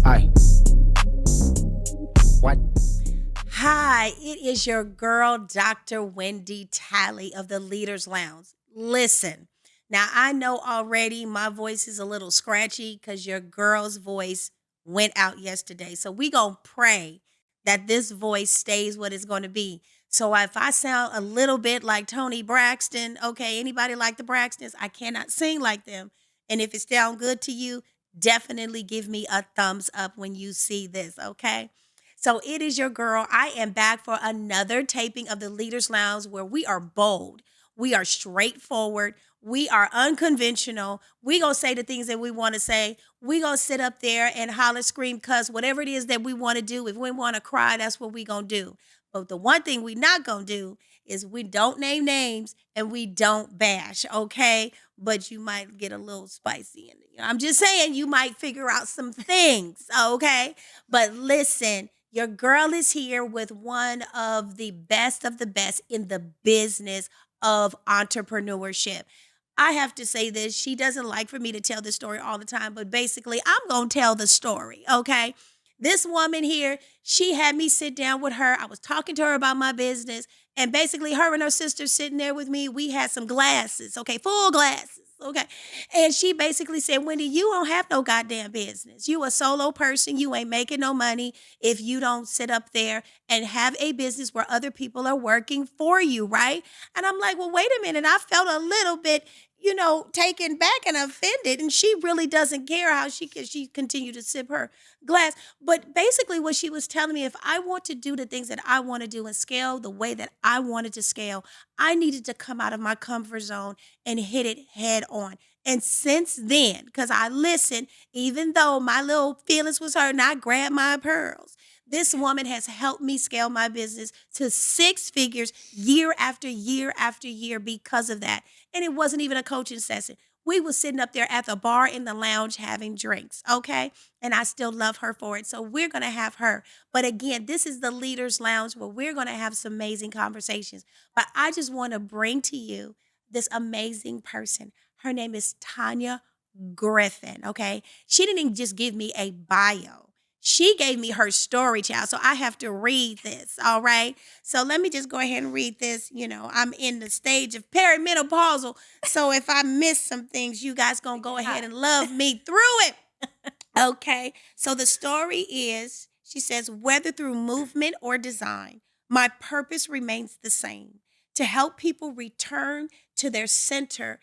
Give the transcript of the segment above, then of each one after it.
Hi. What? Hi, it is your girl, Dr. Wendy Talley of the Leaders Lounge. Listen, now I know already my voice is a little scratchy because your girl's voice went out yesterday. So we going to pray that this voice stays what it's going to be. So if I sound a little bit like Tony Braxton, okay, anybody like the Braxtons, I cannot sing like them. And if it sounds good to you, definitely give me a thumbs up when you see this, okay? So it is your girl. I am back for another taping of the Leaders Lounge where we are bold. We are straightforward. We are unconventional. We going to say the things that we want to say. We going to sit up there and holler, scream, cuss, whatever it is that we want to do. If we want to cry, that's what we going to do. But the one thing we not going to do is we don't name names and we don't bash, okay? But you might get a little spicy in it. I'm just saying you might figure out some things, okay? But listen, your girl is here with one of the best in the business of entrepreneurship. I have to say this. She doesn't like for me to tell this story all the time, but basically, I'm going to tell the story, okay? This woman here, she had me sit down with her. I was talking to her about my business, and basically, her and her sister sitting there with me. We had some glasses, okay, full glasses, okay? And she basically said, Wendy, you don't have no goddamn business. You a solo person. You ain't making no money if you don't sit up there and have a business where other people are working for you, right? And I'm like, well, wait a minute. I felt a little bit, taken back and offended. And she really doesn't care how she continued to sip her glass. But basically what she was telling me, if I want to do the things that I want to do and scale the way that I wanted to scale, I needed to come out of my comfort zone and hit it head on. And since then, because I listened, even though my little feelings was hurt and I grabbed my pearls, this woman has helped me scale my business to six figures year after year after year because of that. And it wasn't even a coaching session. We were sitting up there at the bar in the lounge having drinks, okay? And I still love her for it. So we're going to have her. But again, this is the Leaders Lounge where we're going to have some amazing conversations. But I just want to bring to you this amazing person. Her name is Tanya Griffin, okay? She didn't even just give me a bio. She gave me her story, child. So I have to read this, all right? So let me just go ahead and read this. I'm in the stage of perimenopausal. So if I miss some things, you guys gonna go ahead and love me through it. Okay. So the story is, she says, whether through movement or design, my purpose remains the same: to help people return to their center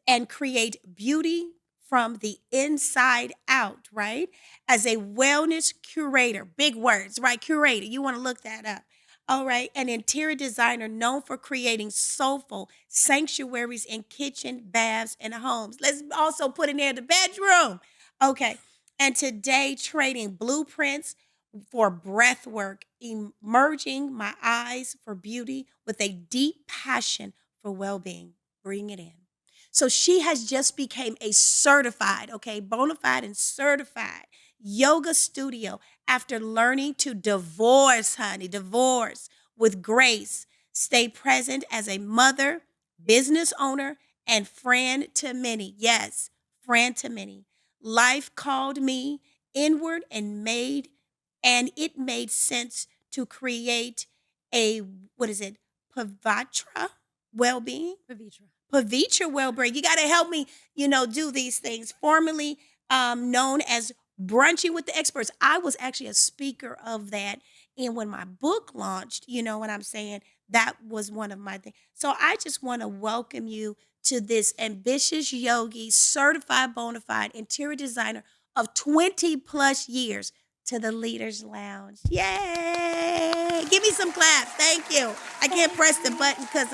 and create beauty from the inside out, right? As a wellness curator, big words, right? Curator, you want to look that up. All right, an interior designer known for creating soulful sanctuaries in kitchen, baths, and homes. Let's also put in there the bedroom. Okay, and today trading blueprints for breath work, emerging my eyes for beauty with a deep passion for well-being. Bring it in. So she has just became a certified, okay, bona fide and certified yoga studio after learning to divorce, honey, divorce with grace, stay present as a mother, business owner, and friend to many. Yes, friend to many. Life called me inward and it made sense to create a, what is it, Pavatra well-being? Pavitra Wellberg. You got to help me, do these things. Formerly known as Brunching with the Experts. I was actually a speaker of that. And when my book launched, you know what I'm saying? That was one of my things. So I just want to welcome you to this ambitious yogi, certified bona fide interior designer of 20 plus years to the Leaders Lounge. Yay! Give me some claps. Thank you. I can't press the button because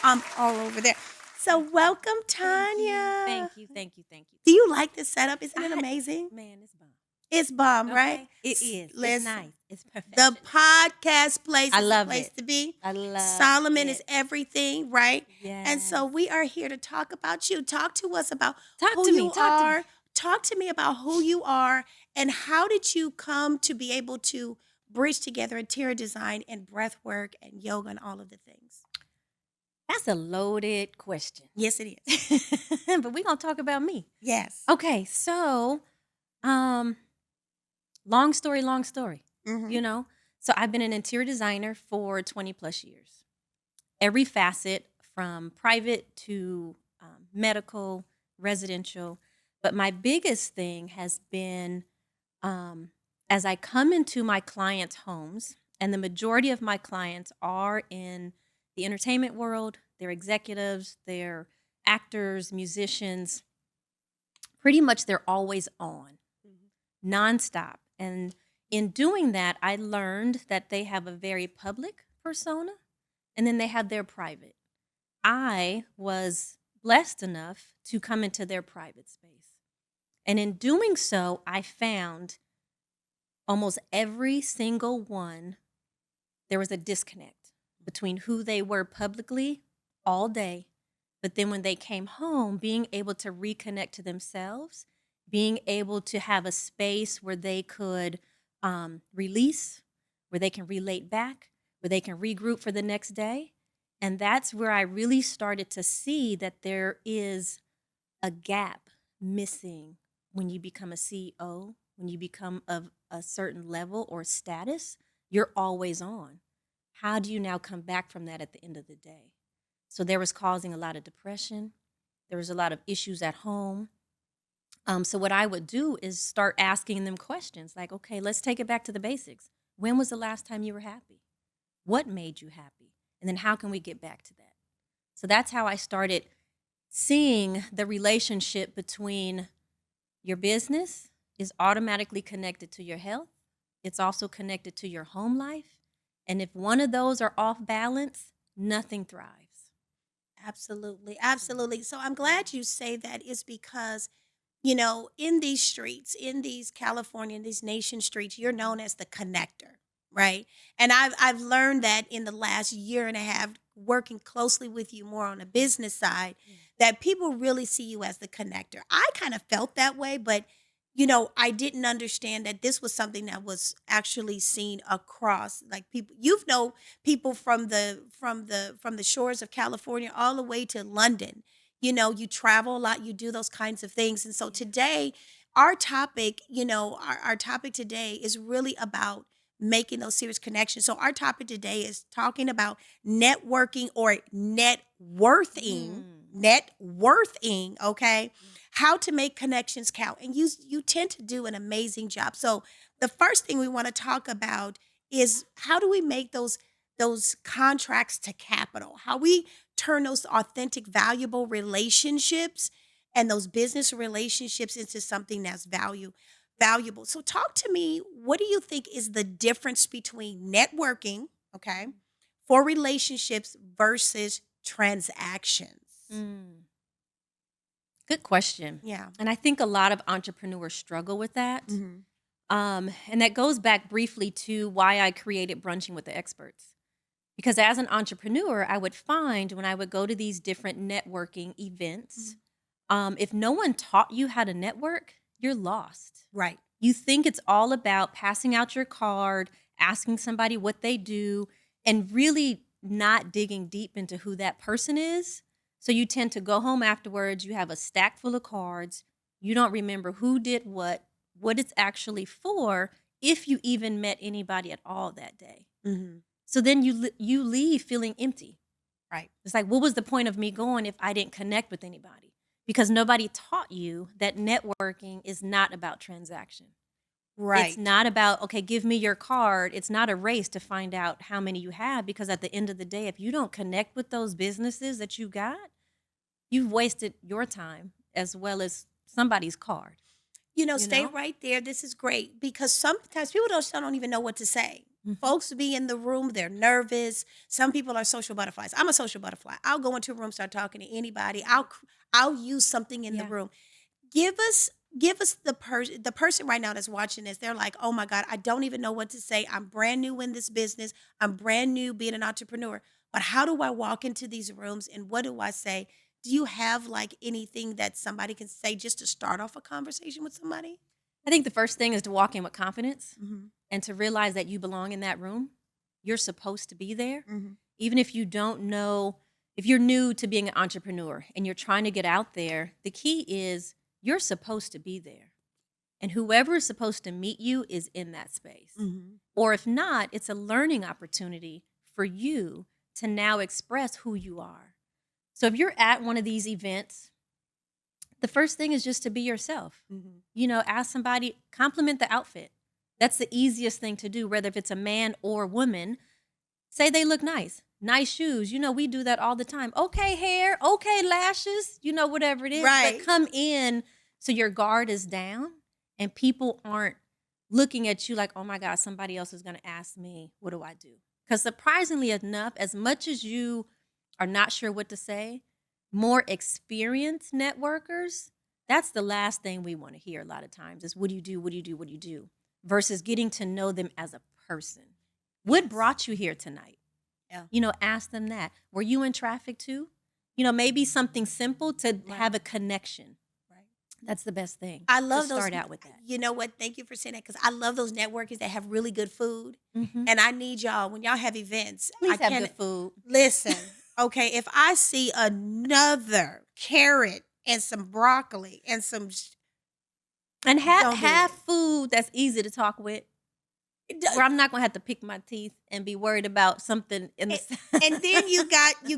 I'm all over there. So welcome, Tanya. Thank you, thank you, thank you. Do you like this setup? Isn't it amazing? Man, it's bomb. It's bomb, right? It is. Listen, it's nice. It's perfect. the podcast place I is love the place it. to be. I love Solomon it. is everything, right? Yes. And so we are here to talk about you. Talk to us about Talk who to you me. Talk to are. me. Talk to me about who you are and how did you come to be able to bridge together interior design and breath work and yoga and all of the things. That's a loaded question. Yes, it is. But we're going to talk about me. Yes. Okay, so long story, Mhm. you know? So I've been an interior designer for 20 plus years. Every facet from private to medical, residential. But my biggest thing has been um, as I come into my clients' homes, and the majority of my clients are in the entertainment world, they're executives, they're actors, musicians, pretty much they're always on, Mhm. nonstop. And in doing that, I learned that they have a very public persona and then they have their private. I was blessed enough to come into their private space. And in doing so, I found almost every single one, there was a disconnect between who they were publicly all day, but then when they came home, being able to reconnect to themselves, being able to have a space where they could release, where they can relate back, where they can regroup for the next day. And that's where I really started to see that there is a gap missing when you become a CEO, when you become of a certain level or status, you're always on. How do you now come back from that at the end of the day? So there was causing a lot of depression. There was a lot of issues at home. So what I would do is start asking them questions like, okay, let's take it back to the basics. When was the last time you were happy? What made you happy? And then how can we get back to that? So that's how I started seeing the relationship between your business is automatically connected to your health. It's also connected to your home life. And if one of those are off balance, nothing thrives. Absolutely. Absolutely. So I'm glad you say that is because, in these streets, in these California, in these nation streets, you're known as the connector, right? And I've learned that in the last year and a half, working closely with you more on the business side, that people really see you as the connector. I kind of felt that way, but I didn't understand that this was something that was actually seen across like people. People from the shores of California all the way to London. You travel a lot, you do those kinds of things. And so Yeah. today, our topic, our topic today is really about making those serious connections. So our topic today is talking about networking or net worthing, Mm. okay? How to make connections count. And you tend to do an amazing job. So the first thing we want to talk about is how do we make those contracts to capital? How we turn those authentic, valuable relationships and those business relationships into something that's valuable. So talk to me, what do you think is the difference between networking, okay, for relationships versus transactions? Mm. Good question. Yeah. And I think a lot of entrepreneurs struggle with that. Mhm. And that goes back briefly to why I created Brunching with the Experts. Because as an entrepreneur, I would find when I would go to these different networking events, Mhm. if no one taught you how to network, you're lost. Right. You think it's all about passing out your card, asking somebody what they do, and really not digging deep into who that person is. So you tend to go home afterwards, you have a stack full of cards, you don't remember who did what it's actually for, if you even met anybody at all that day. Mhm. So then you leave feeling empty. Right. It's like, what was the point of me going if I didn't connect with anybody? Because nobody taught you that networking is not about transaction. It's Right. not about, okay, give me your card. It's not a race to find out how many you have, because at the end of the day, if you don't connect with those businesses that you got, you've wasted your time as well as somebody's card, you Stay know? right there. This is great because sometimes people don't even know what to say. Mhm. Folks be in the room, they're nervous. Some people are social butterflies. I'm a social butterfly. I'll go into a room, start talking to anybody. I'll use something in the Yeah. room. Give us the person right now that's watching this. They're like, "Oh my God, I don't even know what to say. I'm brand new in this business. I'm brand new being an entrepreneur. But how do I walk into these rooms and what do I say?" Do you have like anything that somebody can say just to start off a conversation with somebody? I think the first thing is to walk in with confidence Mhm. and to realize that you belong in that room. You're supposed to be there. Mhm. Even if you don't know, if you're new to being an entrepreneur and you're trying to get out there, the key is you're supposed to be there. And whoever is supposed to meet you is in that space. Mm-hmm. Or if not, it's a learning opportunity for you to now express who you are. So if you're at one of these events, the first thing is just to be yourself. Mm-hmm. Ask somebody, compliment the outfit. That's the easiest thing to do, whether if it's a man or woman. Say they look nice. Nice shoes. We do that all the time. Okay, hair. Okay, lashes. Whatever it is. Right. But come in so your guard is down and people aren't looking at you like, oh my God, somebody else is going to ask me, what do I do? Because surprisingly enough, as much as you are not sure what to say, more experienced networkers, that's the last thing we want to hear a lot of times is, what do you do? What do you do? What do you do? Versus getting to know them as a person. What brought you here tonight? Yeah. Ask them that. Were you in traffic too? Maybe something simple to have a connection. Right. That's the best thing. I love to those. Start out with that. You know what? Thank you for saying that, because I love those networkers that have really good food. Mm-hmm. And I need y'all, when y'all have events, Please have good food. Listen, okay, if I see another carrot and some broccoli and some... And have food that's easy to talk with. Where I'm not gonna have to pick my teeth and be worried about something in the. And then you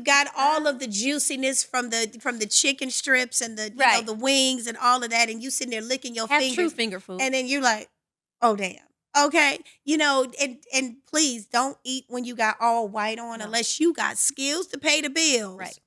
got all of the juiciness from the chicken strips and the the wings and all of that, and you sitting there licking your fingers. True finger food. And then you're like, oh damn. Okay, and please don't eat when you got all white on unless you got skills to pay the bills. Right.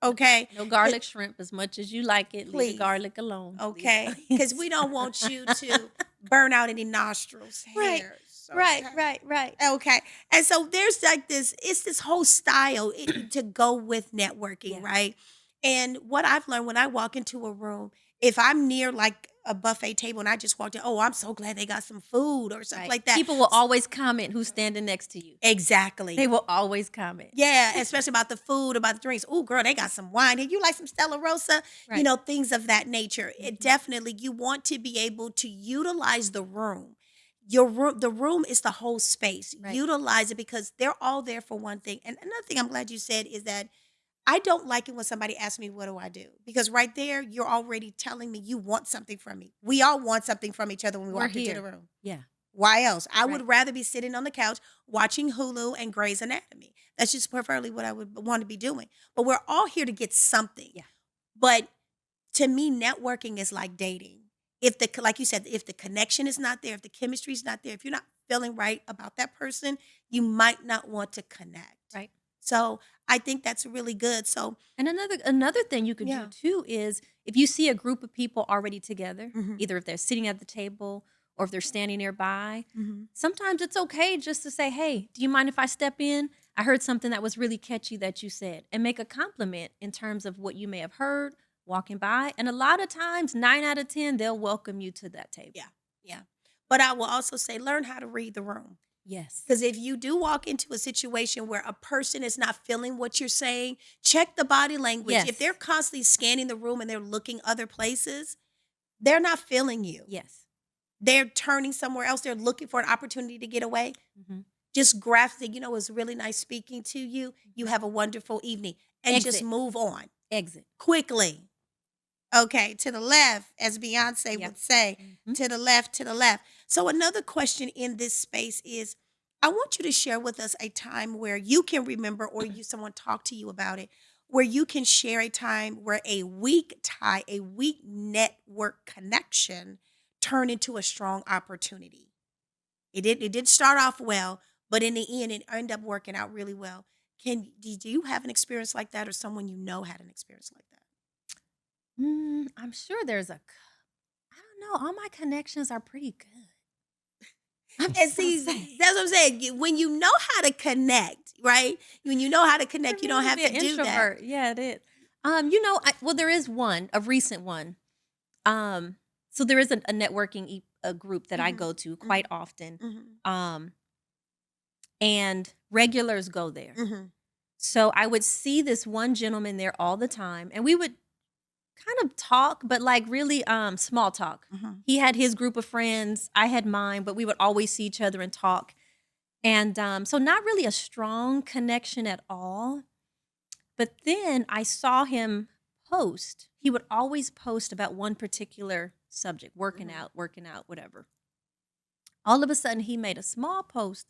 Okay. No garlic shrimp as much as you like it. Please. Leave the garlic alone. Okay. Because we don't want you to burn out any nostrils, hairs. Okay. Right. Okay. And so there's like it's this whole style to go with networking, right? And what I've learned when I walk into a room, if I'm near like a buffet table and I just walked in, oh, I'm so glad they got some food or something like that. People will always comment who's standing next to you. Exactly. They will always comment. Yeah, especially about the food, about the drinks. Oh, girl, they got some wine. Hey, you like some Stella Rosa? Right. Things of that nature. It definitely, you want to be able to utilize the room. The room is the whole space. Right. Utilize it, because they're all there for one thing. And another thing I'm glad you said is that I don't like it when somebody asks me, what do I do? Because right there, you're already telling me you want something from me. We all want something from each other when we walk into the room. Yeah. Why else? I would rather be sitting on the couch watching Hulu and Grey's Anatomy. That's just preferably what I would want to be doing. But we're all here to get something. Yeah. But to me, networking is like dating. Like you said, if the connection is not there, if the chemistry is not there, if you're not feeling right about that person, you might not want to connect. Right. So I think that's really good. So, and another thing you could do too is if you see a group of people already together, either if they're sitting at the table or if they're standing nearby, sometimes it's okay just to say, hey, do you mind if I step in? I heard something that was really catchy that you said, and make a compliment in terms of what you may have heard walking by. And a lot of times, 9 out of 10, they'll welcome you to that table. Yeah. But I will also say, learn how to read the room. Yes. Because if you do walk into a situation where a person is not feeling what you're saying, check the body language. Yes. If they're constantly scanning the room and they're looking other places, they're not feeling you. Yes. They're turning somewhere else. They're looking for an opportunity to get away. Just grasp it. It was really nice speaking to you. You have a wonderful evening. And just move on. Exit. Quickly. Okay, to the left, as Beyonce would say, to the left, to the left. So another question in this space is, I want you to share with us a time where you can remember, or someone talked to you about it, where you can share a time where a weak tie, a weak network connection turned into a strong opportunity. It didn't start off well, but in the end, it ended up working out really well. Do you have an experience like that, or someone had an experience like that? I'm sure there's I don't know. All my connections are pretty good. And see, that's what I'm saying. When you know how to connect, right? When you know how to connect, you don't have to do that. Yeah, it is. There is a recent one. So there is a networking group that I go to quite often. And regulars go there. So I would see this one gentleman there all the time, and we would kind of talk, but like really small talk. He had his group of friends, I had mine, but we would always see each other and talk. And so not really a strong connection at all. But then I saw him post. He would always post about one particular subject, working Mhm. out, working out, whatever. All of a sudden, he made a small post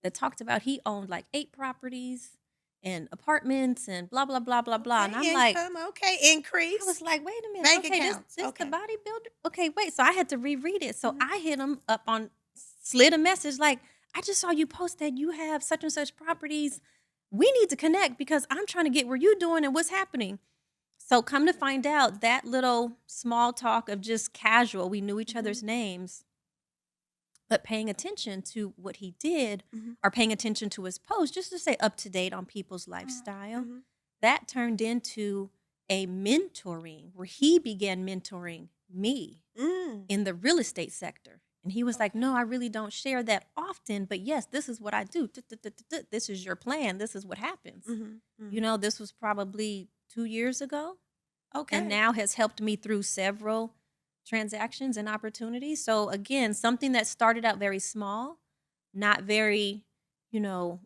that talked about he owned like 8 properties and apartments and blah, blah, blah, blah, blah. And Okay, I'm like, income, okay, I was increase. like, wait a minute. Bank Okay, this accounts, this the okay. bodybuilder. Okay, wait. So I had to reread it. So Mhm. I hit him up on slid a message like, I just saw you post that you have such and such properties. We need to connect because I'm trying to get where you're doing and what's happening. So come to find out that little small talk of just casual, we knew each other's Mhm. names, but paying attention to what he did Mhm. or paying attention to his post just to stay up to date on people's Mhm. lifestyle, Mhm. that turned into a mentoring where he began mentoring me Mm, in the real estate sector. And he was like, okay. no, I really don't share that often, but yes, this is what I do. This is your plan. This is what happens. Mhm. Mhm. This was probably 2 years ago and Okay. now has helped me through several transactions and opportunities. So again, something that started out very small, not very, you know,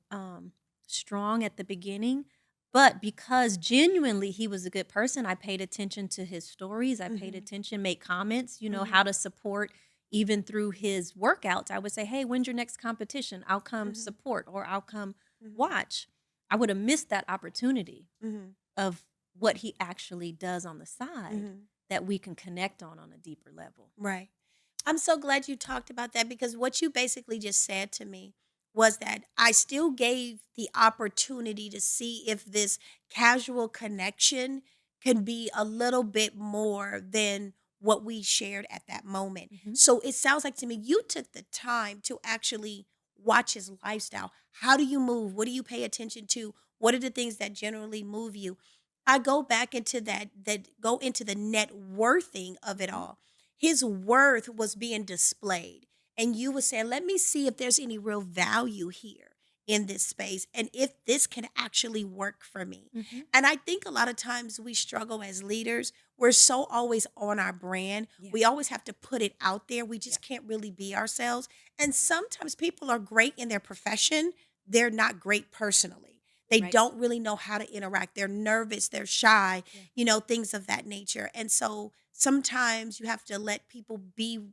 strong at the beginning, but because genuinely he was a good person, I paid attention to his stories. I paid Mhm. attention, made comments, Mhm. how to support even through his workouts. I would say, hey, when's your next competition? I'll come Mhm. support or I'll come Mhm. watch. I would have missed that opportunity Mhm. of what he actually does on the side Mhm. that we can connect on a deeper level. Right. I'm so glad you talked about that because what you basically just said to me was that I still gave the opportunity to see if this casual connection can be a little bit more than what we shared at that moment. Mhm. So it sounds like to me you took the time to actually watch his lifestyle. How do you move? What do you pay attention to? What are the things that generally move you? I go back into that go into the net worthing of it Mhm. all. His worth was being displayed. And you would say, let me see if there's any real value here in this space and if this can actually work for me. Mhm. And I think a lot of times we struggle as leaders. We're so always on our brand. Yeah. We always have to put it out there. We Yeah. just can't really be ourselves. And sometimes people are great in their profession, they're not great personally. They Right. don't really know how to interact. They're nervous, they're shy, Yeah. things of that nature. And so sometimes you have to let people be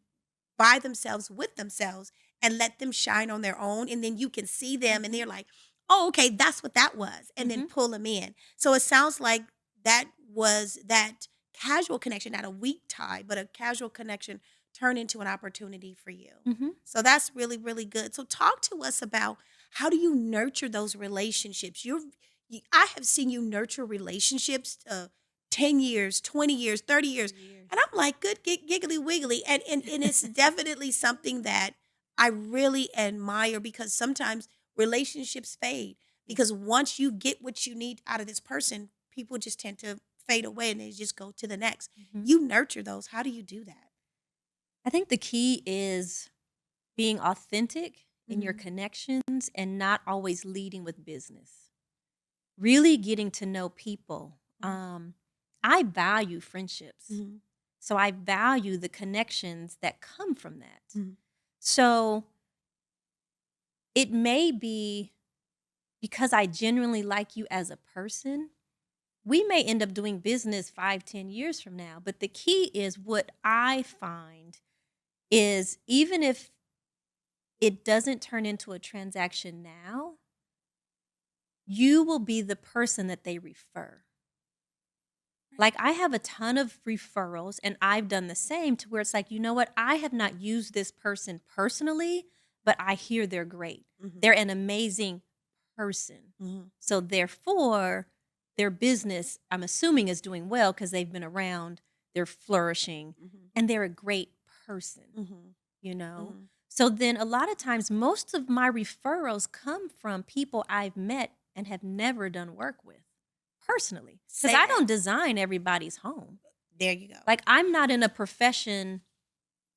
by themselves with themselves and let them shine on their own. And then you can see them and Mhm. they're like, oh, okay, that's what that was. And then Mhm. pull them in. So it sounds like that was that casual connection, not a weak tie, but a casual connection turned into an opportunity for you. Mhm. So that's really, really good. So talk to us about how do you nurture those relationships? I have seen you nurture relationships 10 years, 20 years, 30 years. 30 years. And I'm like, good giggly wiggly. And it's definitely something that I really admire because sometimes relationships fade. Yeah. Because once you get what you need out of this person, people just tend to fade away and they just go to the next. Mhm. You nurture those. How do you do that? I think the key is being authentic in your Mm-hmm. connections and not always leading with business. Really getting to know people. I value friendships. Mm-hmm. So I value the connections that come from that. Mm-hmm. So it may be because I genuinely like you as a person, we may end up doing business 5, 10 years from now. But the key is what I find is even if it doesn't turn into a transaction now, you will be the person that they refer. Like I have a ton of referrals and I've done the same to where it's like, you know what? I have not used this person personally, but I hear they're great. Mm-hmm. They're an amazing person. Mm-hmm. So therefore, their business, I'm assuming, is doing well because they've been around, they're flourishing, Mm-hmm. and they're a great person, Mm-hmm. you know? Mm-hmm. So then a lot of times, most of my referrals come from people I've met and have never done work with personally. Because Say I that. don't design everybody's home. There you go. Like I'm not in a profession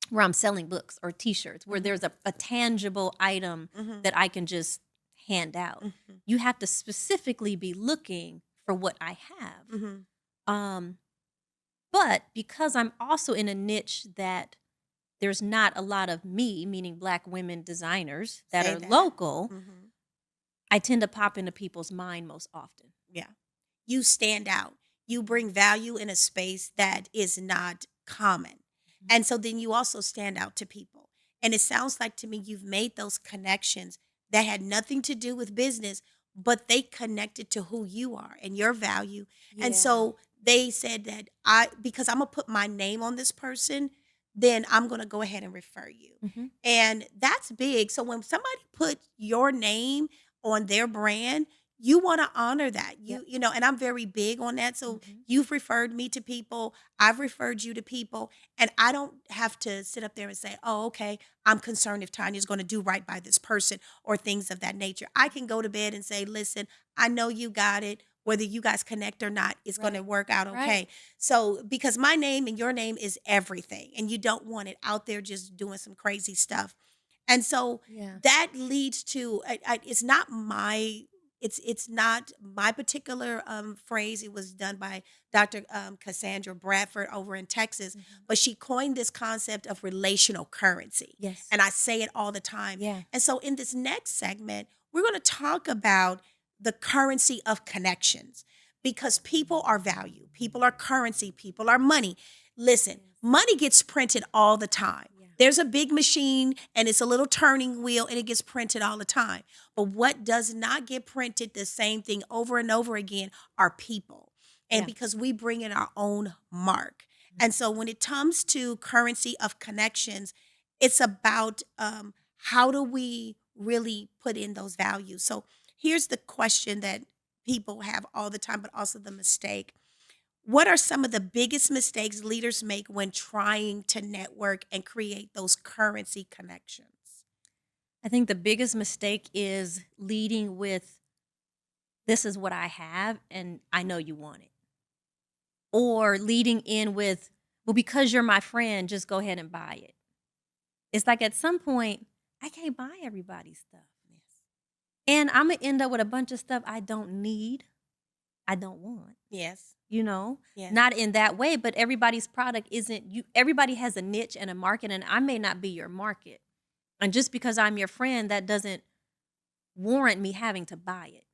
where I'm selling books or t-shirts where Mm-hmm. there's a tangible item Mm-hmm. that I can just hand out. Mm-hmm. You have to specifically be looking for what I have. Mm-hmm. Um, but because I'm also in a niche that there's not a lot of me, meaning Black women designers that Say are that. local, Mm-hmm. I tend to pop into people's mind most often. Yeah. You stand out. You bring value in a space that is not common. And so then you also stand out to people. And it sounds like to me you've made those connections that had nothing to do with business, but they connected to who you are and your value. And Yeah. so they said that because I'm going to put my name on this person, then I'm going to go ahead and refer you. Mhm. And that's big. So when somebody put your name on their brand, you want to honor that. Yep. And I'm very big on that. So Mhm. you've referred me to people, I've referred you to people, and I don't have to sit up there and say, "Oh, okay, I'm concerned if Tanya's going to do right by this person," or things of that nature. I can go to bed and say, "Listen, I know you got it. Whether you guys connect or not, it's going to Right. work out Right. okay." So, because my name and your name is everything, and you don't want it out there just doing some crazy stuff. And so Yeah. that leads to it's not my it's not my particular phrase. It was done by Dr. Cassandra Bradford over in Texas, Mhm. but she coined this concept of relational currency. Yes. And I say it all the time. Yeah. And so in this next segment, we're going to talk about the currency of connections because people are value, people are currency, people are money. Listen, Yes. money gets printed all the time. Yeah. There's a big machine and it's a little turning wheel and it gets printed all the time. But what does not get printed the same thing over and over again are people. And Yeah. because we bring in our own mark. Mhm. And so when it comes to currency of connections, it's about how do we really put in those values. So here's the question that people have all the time, but also the mistake. What are some of the biggest mistakes leaders make when trying to network and create those currency connections? I think the biggest mistake is leading with, "This is what I have, and I know you want it." Or leading in with, "Well, because you're my friend, just go ahead and buy it." It's like at some point, I can't buy everybody's stuff. Yes. And I'm gonna end up with a bunch of stuff I don't need, I don't want. Yes. You know, Yes. not in that way, but everybody's product isn't you. Everybody has a niche and a market, and I may not be your market. And just because I'm your friend, that doesn't warrant me having to buy it.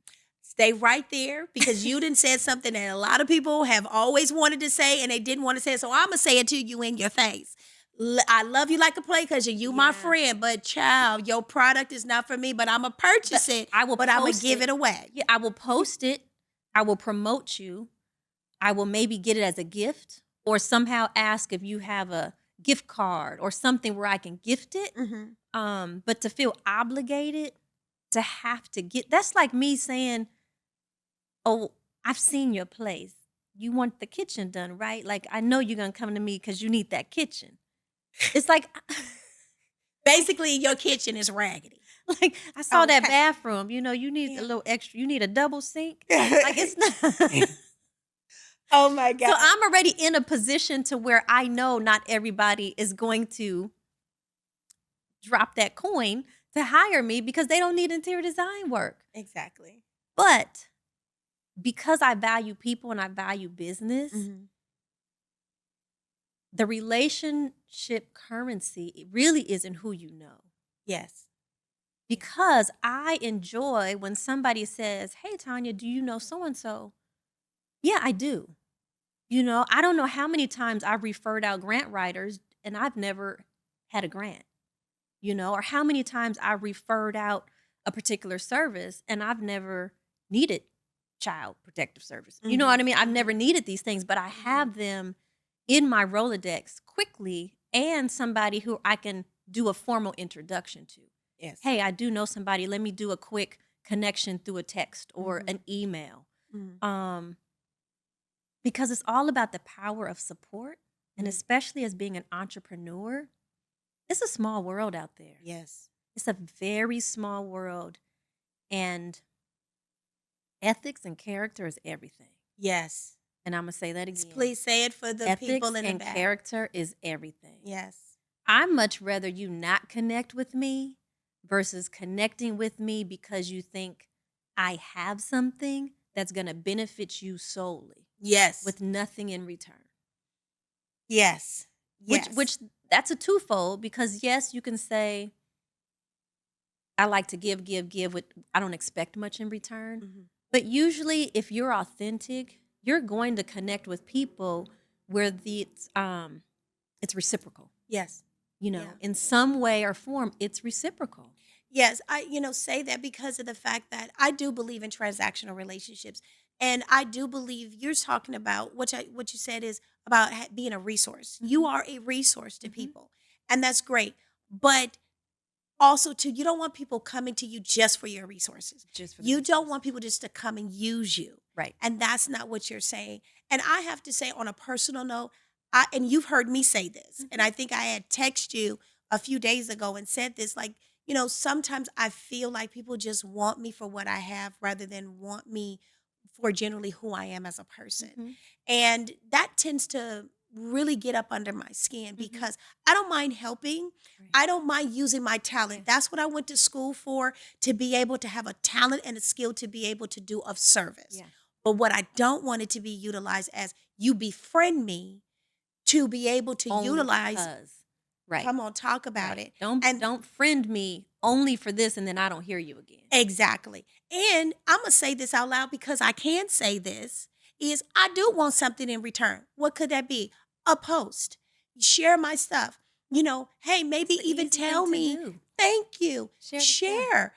Stay right there because you didn't say something that a lot of people have always wanted to say and they didn't want to say it. So I'm going to say it to you in your face. I love you like a play because you my Yeah. friend, but child, your product is not for me, but I'm going to But purchase it, I will but I'm going to post give it. it away. Yeah, I will post it. I will promote you. I will maybe get it as a gift or somehow ask if you have a gift card or something where I can gift it. Mm-hmm. But to feel obligated to have to get, that's like me saying, "Oh, I've seen your place. You want the kitchen done, right? Like, I know you're going to come to me because you need that kitchen." It's like, Basically, your kitchen is raggedy. like I saw that Okay. bathroom, you need a Yeah. little extra, you need a double sink. Like, it's not. Oh my So God. I'm already in a position to where I know not everybody is going to drop that coin to hire me because they don't need interior design work. Exactly. But because I value people and I value business, Mm-hmm. the relationship currency it really isn't who you know. Yes. Because I enjoy when somebody says, "Hey, Tanya, do you know so and so?" Yeah, I do. I don't know how many times I've referred out grant writers and I've never had a grant, or how many times I've referred out a particular service and I've never needed child protective service. You know what Mm-hmm. I mean? I've never Mm-hmm. needed these things, but I Mm-hmm. have them in my Rolodex quickly and somebody who I can do a formal introduction to. Yes. "Hey, I do know somebody. Let me do a quick connection through a text or Mm-hmm. an email." Mm-hmm. Um, because it's all about the power of support. And Mm-hmm. especially as being an entrepreneur, it's a small world out there. Yes. It's a very small world. And ethics and character is everything. Yes. And I'm going to say that again. Please say it for the Ethics people in the and back. character is everything. Yes. I'd much rather you not connect with me versus connecting with me because you think I have something that's going to benefit you solely Yes. with nothing in return. Yes. Which Yes. which that's a twofold because yes, you can say I like to give with I don't expect much in return. Mm-hmm. But usually if you're authentic, you're going to connect with people where it's reciprocal. Yes. You know, Yeah. in some way or form, it's reciprocal. Yes, I say that because of the fact that I do believe in transactional relationships, and I do believe you're talking about what you said is about being a resource. You Mhm. are a resource to Mhm. people, and that's great. But also, too, you don't want people coming to you just for your resources. Just for the You don't resources. want people just to come and use you, Right. and that's not what you're saying. And I have to say, on a personal note, and you've heard me say this, and I Mhm. think I had texted you a few days ago and said this, like, sometimes I feel like people just want me for what I have rather than want me for generally who I am as a person. Mhm. And that tends to really get up under my skin Mhm. because I don't mind helping. Right. I don't mind using my talent. Yeah. That's what I went to school for, to be able to have a talent and a skill to be able to do of service. Yeah. But what I don't want it to be utilized as, you befriend me to be able to Only utilize. because. Right. Come on, talk about Right. it. Don't And don't friend me only for this and then I don't hear you again. exactly. And I'm going to say this out loud because I can say this, is I do want something in return. What could that be? A post. Share my stuff. Hey, maybe That's the even easy thing tell to me, do. thank you. Share the stuff. Share.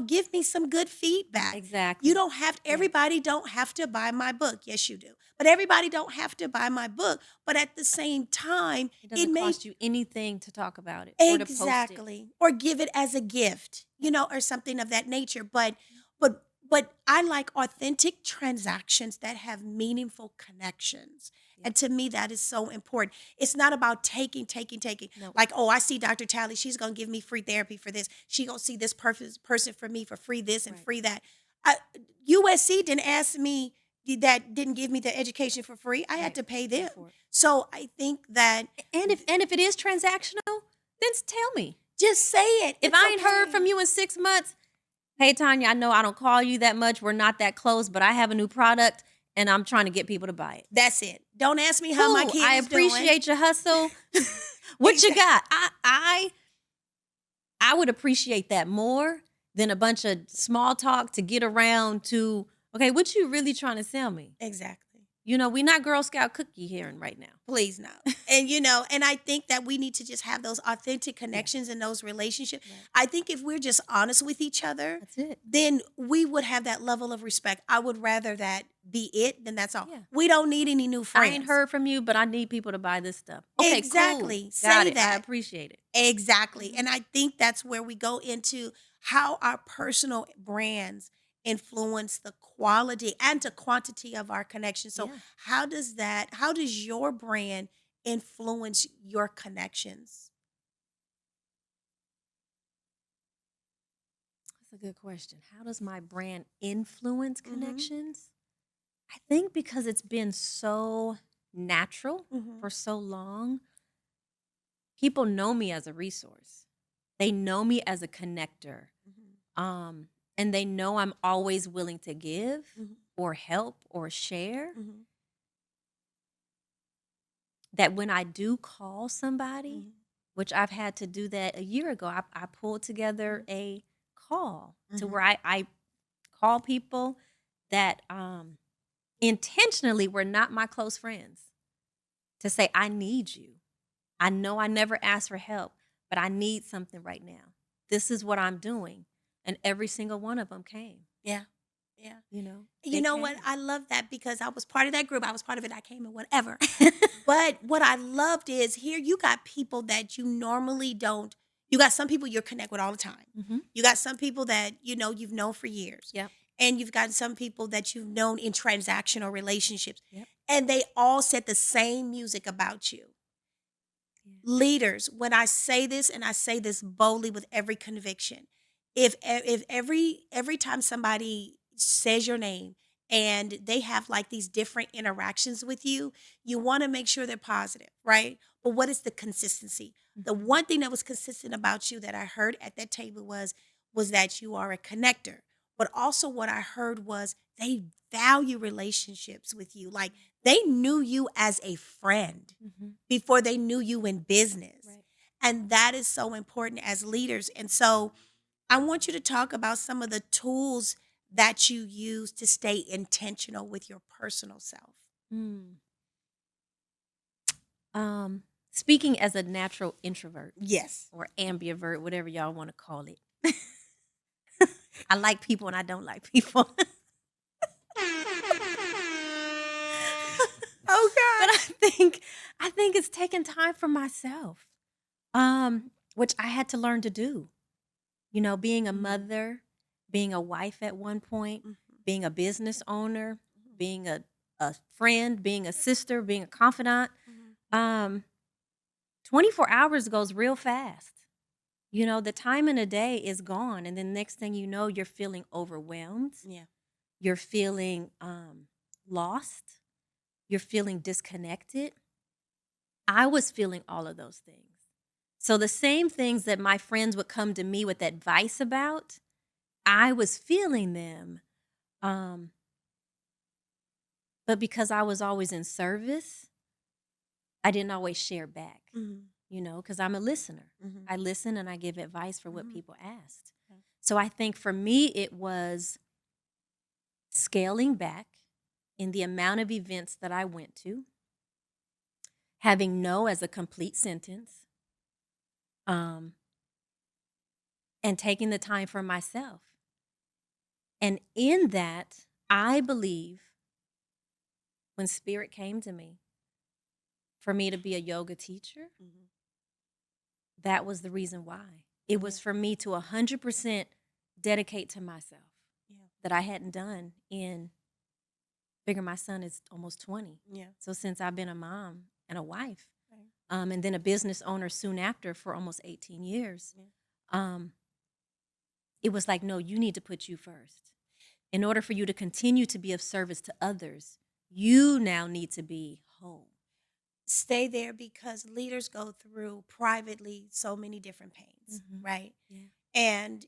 Give me some good feedback. You Exactly. don't have Yeah. everybody don't have to buy my book. Yes, you do. But everybody don't have to buy my book. But at the same time, It it doesn't may. cost you anything to talk about it or to post it. Exactly. Or give it as a gift, Yeah. or something of that nature. But I like authentic transactions that have meaningful connections. Yeah. And to me, that is so important. It's not about taking, taking, taking. No. Like, oh, I see Dr. Tally. She's going to give me free therapy for this. She going to see this person for me for free this and Right. free that. I, USC didn't ask me, that didn't give me the education for free. I had Right. to pay Pay them. for it. So I think that And if it is transactional, then tell me. just say it. If It's I ain't heard from okay. you in 6 months, hey Tanya, I know I don't call you that much. We're not that close, but I have a new product and I'm trying to get people to buy it. That's it. Don't ask me how my Cool. kid I is doing. appreciate your hustle. What you Exactly. got? I would appreciate that more than a bunch of small talk to get around to, okay, what you really trying to sell me? Exactly. We not Girl Scout cookie hearing right now. Please no. And I think that we need to just have those authentic connections and those relationships. Right. I think if we're just honest with each other, That's it. then we would have that level of respect. I would rather that be it than that's all. Yeah. We don't need any new I friends. ain't heard from you, but I need people to buy this stuff. Okay, Exactly. cool. Say Got it. I that. appreciate it. Exactly. Mhm. And I think that's where we go into how our personal brands influence the quality and the quantity of our connections. So Yeah. how does your brand influence your connections? That's a good question. How does my brand influence Mhm. connections? I think because it's been so natural Mhm. for so long, people know me as a resource. They know me as a connector. Mhm. And they know I'm always willing to give Mhm. or help or share. Mhm. That when I do call somebody, Mhm. which I've had to do that a year ago, I pulled together a call to Mhm. where I call people that intentionally were not my close friends to say, I need you. I know I never asked for help, but I need something right now. This is what I'm doing. And every single one of them came. Yeah. Yeah. You They know what? came. I love that because I was part of that group. I was part of it. I came and whatever. But what I loved is here you got people that you normally don't. You got some people you connect with all the time. Hmm. You got some people that you've known for years. Yep. And you've got some people that you've known in transactional relationships. Yep. And they all said the same music about you. Yeah. Leaders, when I say this and I say this boldly with every conviction, if every time somebody says your name and they have like these different interactions with you, you want to make sure they're positive, right? But what is the consistency? The Mhm. one thing that was consistent about you that I heard at that table was that you are a connector. But also what I heard was they value relationships with you. Like they knew you as a friend Mhm. before they knew you in business. Right. And that is so important as leaders. And so I want you to talk about some of the tools that you use to stay intentional with your personal self. Mm. Um, speaking as a natural introvert Yes. or ambivert, whatever y'all want to call it. I like people and I don't like people. Oh But God. I think it's taking time for myself, which I had to learn to do. You know, being a Mhm. mother, being a wife at one point, Mhm. being a business owner, Mhm. being a friend, being a sister, being a confidant. Mhm. Um, 24 hours goes real fast. You know, the time in a day is gone. And then next thing you know, you're feeling overwhelmed. Yeah. You're feeling lost. You're feeling disconnected. I was feeling all of those things. So the same things that my friends would come to me with advice about, I was feeling them. Um, but because I was always in service, I didn't always share back, Mhm. you know, because I'm a listener. Mhm. I listen and I give advice for what Mhm. people asked. Okay. So I think for me, it was scaling back in the amount of events that I went to, having no as a complete sentence, um, and taking the time for myself. And in that, I believe when spirit came to me for me to be a yoga teacher, Mhm. that was the reason why. It was Yeah. for me to 100% dedicate to myself Yeah. that I hadn't done in, figure my son is almost 20. Yeah. So since I've been a mom and a wife, Right. and then a business owner soon after for almost 18 years, Yeah. um, it was like, no, you need to put you first. In order for you to continue to be of service to others, you now need to be whole. Stay there because leaders go through privately so many different pains, Mhm. right? Yeah. And,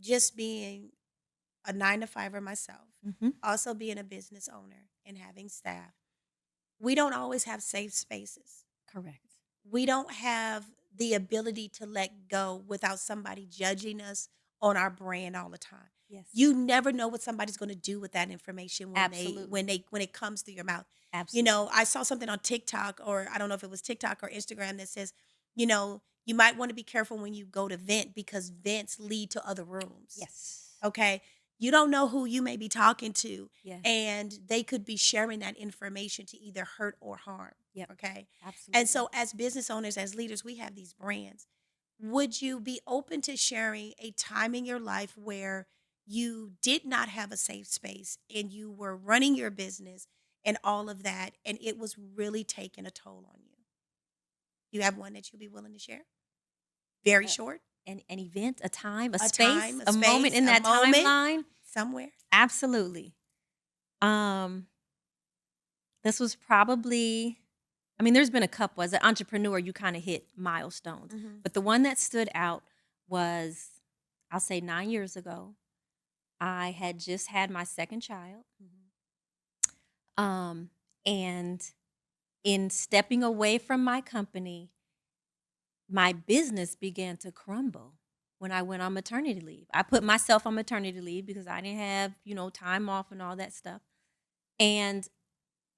just being a 9 to 5er myself, Mhm. also being a business owner and having staff, we don't always have safe spaces. Correct. We don't have the ability to let go without somebody judging us on our brand all the time. Yes. You never know what somebody's going to do with that information Absolutely. when it comes through your mouth. Absolutely. I saw something on TikTok, or I don't know if it was TikTok or Instagram, that says, you might want to be careful when you go to vent because vents lead to other rooms. Yes. Okay? You don't know who you may be talking to, Yes. and they could be sharing that information to either hurt or harm. Yep. Okay? Absolutely. And so, as business owners, as leaders, we have these brands. Would you be open to sharing a time in your life where you did not have a safe space and you were running your business and all of that, and it was really taking a toll on you? You have one that you'd be willing to share? Very Uh, short? an event, a time, a A time, space, a a moment space, in a that moment timeline. somewhere? Absolutely. Um, this was probably, I mean, there's been a couple. As an entrepreneur, you kind of hit milestones. Mhm. But the one that stood out was, I'll say 9 years ago. I had just had my second child. Mhm. Um, and in stepping away from my company, my business began to crumble when I went on maternity leave. I put myself on maternity leave because I didn't have, time off and all that stuff. And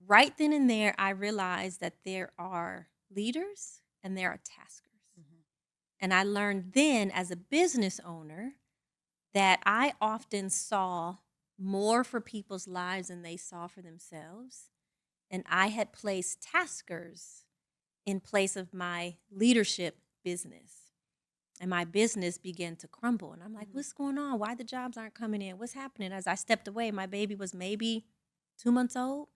right then and there, I realized that there are leaders and there are taskers. Mhm. And I learned then as a business owner that I often saw more for people's lives than they saw for themselves. And I had placed taskers in place of my leadership business. And my business began to crumble. And I'm like, Mhm. what's going on? Why the jobs aren't coming in? What's happening? As I stepped away, my baby was maybe 2 months old.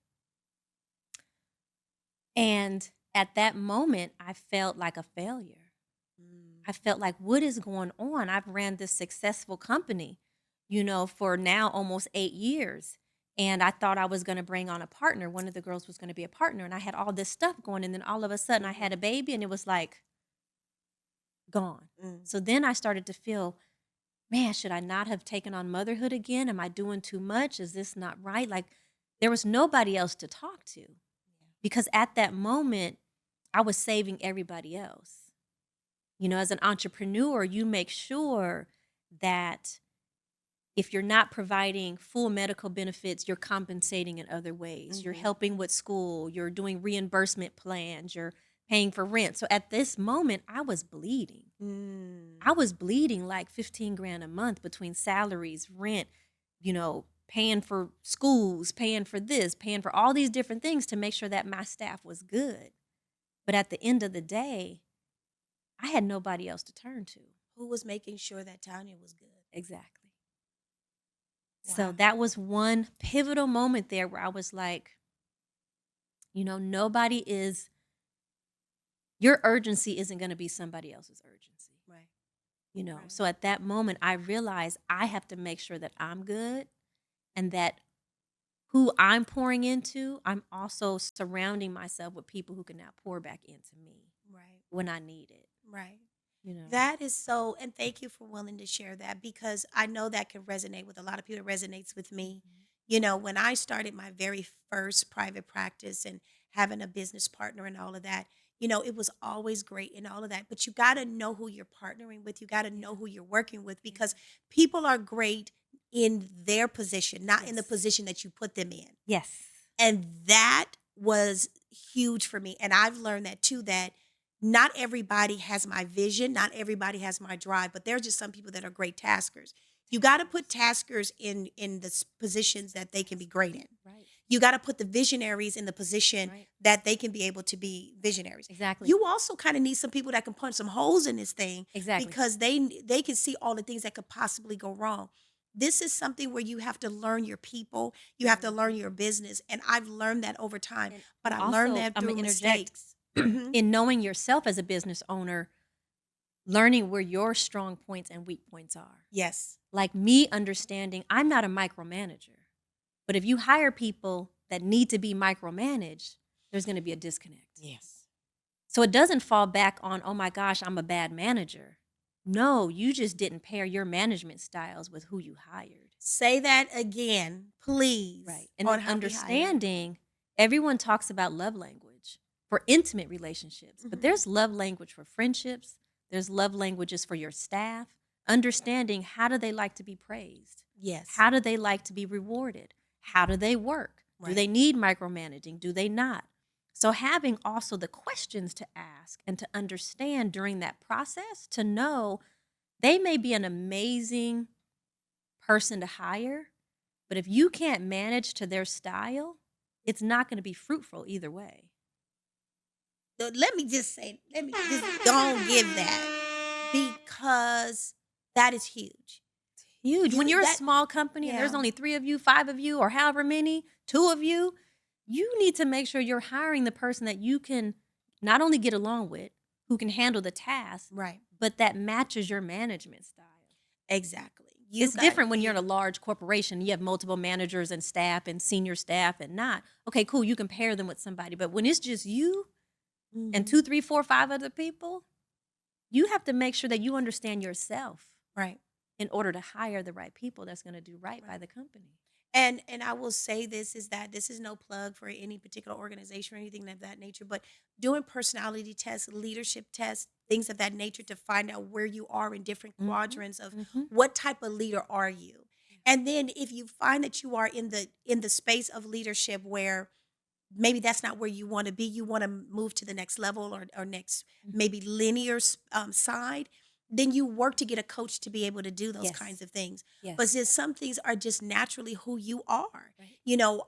And at that moment, I felt like a failure. Mm. I felt like, what is going on? I've ran this successful company, for now almost 8 years. And I thought I was going to bring on a partner. One of the girls was going to be a partner. And I had all this stuff going. And then all of a sudden, I had a baby and it was like gone. Mm. So then I started to feel, man, should I not have taken on motherhood again? Am I doing too much? Is this not right? Like, there was nobody else to talk to because at that moment, I was saving everybody else. As an entrepreneur, you make sure that if you're not providing full medical benefits, you're compensating in other ways. You're Mhm. helping with school, you're doing reimbursement plans, you're paying for rent. So at this moment, I was bleeding. Mm. I was bleeding like 15 grand a month between salaries, rent, paying for schools, paying for this, paying for all these different things to make sure that my staff was good. But at the end of the day, I had nobody else to turn to. Who was making sure that Tanya was good? Exactly. Wow. So that was one pivotal moment there where I was like, nobody is, your urgency isn't going to be somebody else's urgency. Right. Right. So at that moment, I realized I have to make sure that I'm good and that who I'm pouring into, I'm also surrounding myself with people who can now pour back into me Right. when I need it. Right. You know. That is so, and thank you for willing to share that, because I know that can resonate with a lot of people. It resonates with me. When I started my very first private practice and having a business partner and all of that, it was always great and all of that. But you got to know who you're partnering with. You got to know who you're working with, because people are great in their position, not in the Yes. position that you put them in. Yes. And that was huge for me. And I've learned that too, that not everybody has my vision, not everybody has my drive, but there are just some people that are great taskers. You got to put taskers in the positions that they can be great in. Right. You got to put the visionaries in the position Right. that they can be able to be visionaries. Exactly. You also kind of need some people that can punch some holes in this thing, Exactly. because they can see all the things that could possibly go wrong. This is something where you have to learn your people, you have to learn your business, and I've learned that over time. And But I also, learned that I'm through gonna interject. mistakes. Mhm. In knowing yourself as a business owner, learning where your strong points and weak points are. Yes. Like me understanding, I'm not a micromanager, but if you hire people that need to be micromanaged, there's going to be a disconnect. Yes. So it doesn't fall back on, oh my gosh, I'm a bad manager. No, you just didn't pair your management styles with who you hired. Say that again, please. Right. And on then how we hire. understanding, everyone talks about love language for intimate relationships, but there's love language for friendships. There's love languages for your staff. Understanding, how do they like to be praised? Yes. How do they like to be rewarded? How do they work? Do they need micromanaging? Do they not? So having also the questions to ask and to understand during that process, to know they may be an amazing person to hire, but if you can't manage to their style, it's not going to be fruitful either way. Let me just go and give that, because that is huge. Huge. When you're a small company and there's Yeah. only 3 of you, 5 of you, or however many, 2 of you, you need to make sure you're hiring the person that you can not only get along with, who can handle the task, Right. but that matches your management style. Exactly. It's different when you're in a large corporation. You have multiple managers and staff and senior staff and not. Okay, cool, you can pair them with somebody. But when it's just you and 2, 3, 4, 5 other people, you have to make sure that you understand yourself. Right. In order to hire the right people that's going to do right by the company. And I will say this is that this is no plug for any particular organization or anything of that nature, but doing personality tests, leadership tests, things of that nature, to find out where you are in different quadrants of what type of leader are you. And then if you find that you are in the space of leadership where maybe that's not where you want to be, you want to move to the next level or next maybe linear side, then you work to get a coach to be able to do those kinds of things. Yes. But since some things are just naturally who you are, Right.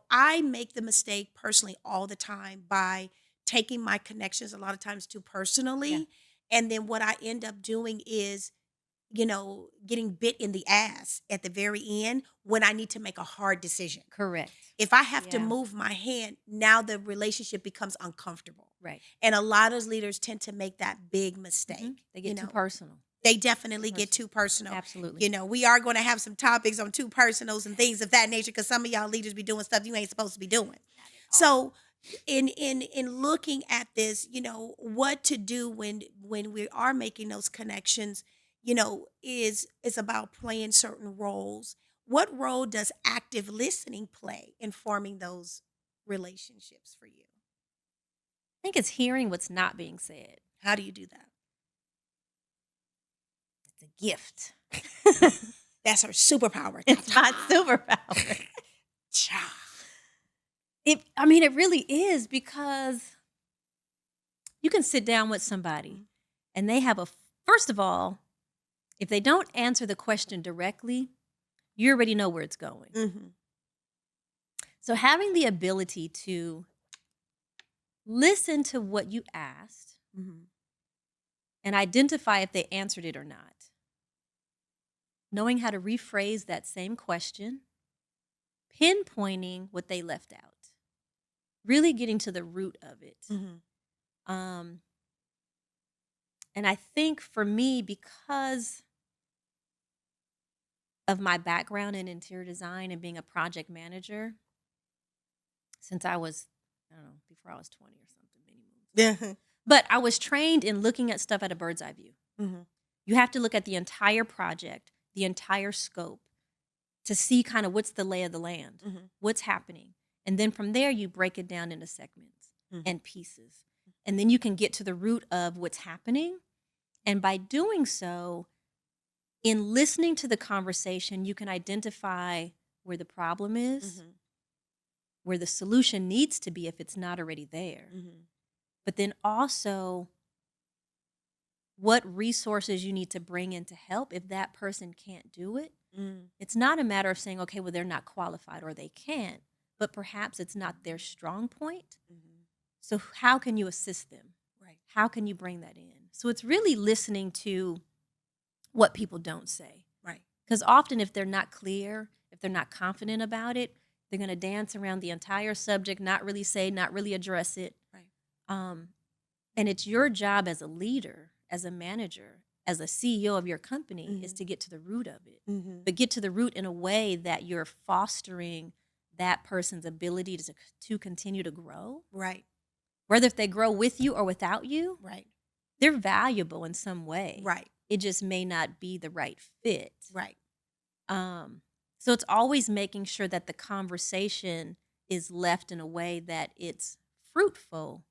I make the mistake personally all the time by taking my connections a lot of times too personally. Yeah. And then what I end up doing is, getting bit in the ass at the very end when I need to make a hard decision. Correct. If I have to Yeah. move my hand, now the relationship becomes uncomfortable. Right. And a lot of leaders tend to make that big mistake. They get too personal. They definitely get too personal. Absolutely. We are going to have some topics on too personals and things of that nature, because some of y'all leaders be doing stuff you ain't supposed to be doing. So in looking at this, what to do when we are making those connections, is about playing certain roles. What role does active listening play in forming those relationships for you? I think it's hearing what's not being said. How do you do that? It's a gift. That's her superpower. It's my superpower. It really is, because You can sit down with somebody Mhm. and they have first of all, if they don't answer the question directly, you already know where it's going. Mhm. So having the ability to listen to what you asked Mhm. and identify if they answered it or not. Knowing how to rephrase that same question, pinpointing what they left out, really getting to the root of it. Mhm. Um, and I think for me, because of my background in interior design and being a project manager, since I was, I don't know, before I was 20 or something, many moons. Yeah. But I was trained in looking at stuff at a bird's eye view. Mhm. You have to look at the entire project, the entire scope, to see kind of what's the lay of the land, Mhm. what's happening. And then from there, you break it down into segments Mhm. and pieces. And then you can get to the root of what's happening. And by doing so, in listening to the conversation, you can identify where the problem is, Mhm. where the solution needs to be if it's not already there. Mhm. But then also what resources you need to bring in to help if that person can't do it. Mm. It's not a matter of saying, okay, well, they're not qualified or they can't, but perhaps it's not their strong point. Mhm. So how can you assist them? Right. How can you bring that in? So it's really listening to what people don't say. Right. Because often if they're not clear, if they're not confident about it, they're going to dance around the entire subject, not really say, not really address it. Right. And it's your job as a leader, as a manager, as a CEO of your company is Mhm. to get to the root of it. Mhm. But get to the root in a way that you're fostering that person's ability to continue to grow. Right. Whether if they grow with you or without you, Right. they're valuable in some way. Right. It just may not be the right fit. Right. So it's always making sure that the conversation is left in a way that it's fruitful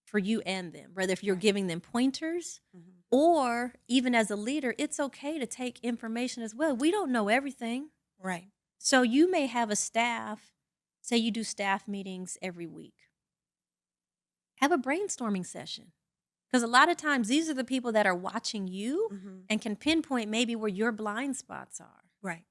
for you and them. Whether if you're Right. giving them pointers Mhm. or even as a leader, it's okay to take information as well. We don't know everything. Right. So you may have a staff, say you do staff meetings every week. Have a brainstorming session. Because a lot of times these are the people that are watching you Mhm. and can pinpoint maybe where your blind spots are. Right.